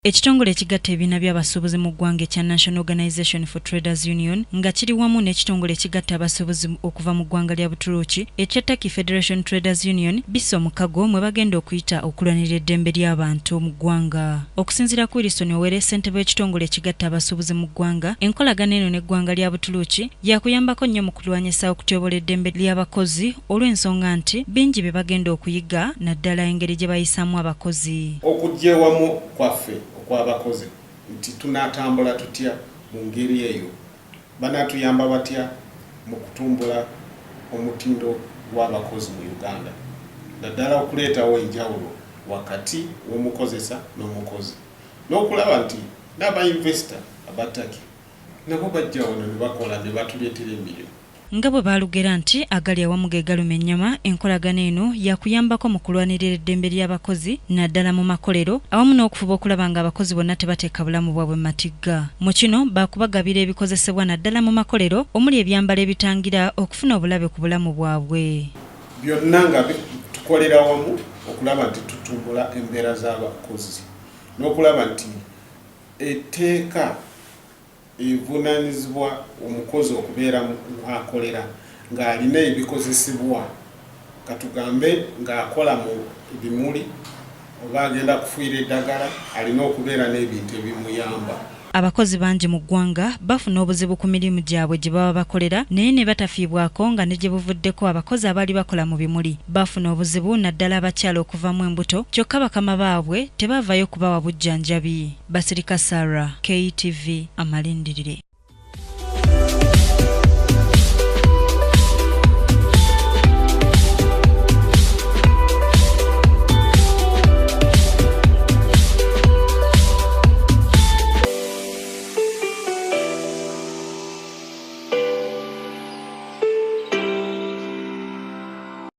Ekitongole ekigatta ebibiina by'abasuubuzi mu ggwanga ekya National Organization for Traders Union nga kiri wamu n'ekitongole ekigatta abasuubuzi okuva mu ggwanga lya Buturuuki ekya Turkey Federation Traders Union bisse omukago mwe bagenda okuyita okulwanirira eddembe ly'abantu mu ggwanga. Okusinziira ku Wilson Owere, ssentebe w'ekitongole ekigatta abasuubuzi mu ggwanga, enkolagana eno n'eggwanga lya Buturuuki yakuyambako nnyo mu kulwanyisa okutyoboola eddembe ly'abakozi olw'ensonga nti bingi bye bagenda okuyiga naddala engeri gye bayisaamu abakozi. Okujja ewamu kwaffe okw'abakozi nti tunatambula tutya mu ngeri eyo, banatuyamba batya mu kutumbula omutindo gw'abakozi mu Uganda, naddala okuleetawo enjawulo wakati w'omukozesa n'omukozi, n'okulaba nti n'abayinvesita abataki nabo bajja wano ne bakola ne batuleetera emirimu. Nga bwe baalugera nti agali awamu ge galuma ennyama, enkolagana eno yakuyambako mu kulwanirira eddembe ly'abakozi naddala mu makolero awamu n'okufuba okulaba nga abakozi bonna tebateeka bulamu bwabwe matigga. Mu kino baakubagabira ebikozesebwa naddala mu makolero omuli ebyambalo ebitangira okufuna obulabe ku bulamu bwabwe. Byonna nga tukolera wamu okulaba nti tutumbula embeera z'abakozi n'okulaba nti etteeka evunaanyizibwa omukozi okubeera akolera ng'alina ebikozesebwa, katugambe ng'akola mu bimuli oba agenda kufuuyira eddagala, alina okubeera n'ebintu ebimuyamba. Abakozi bangi mu ggwanga bafuna obuzibu ku mirimu gyabwe gye baba bakolera naye ne batafiibwako nga ne gye buvuddeko abakozi abaali bakola mu bimuli bafuna obuzibu naddala abakyala okuvamu embuto, kyokka bakama baabwe tebavaayo kubawa bujjanjabi. Basirika Sarah, KTV, Amalindirire.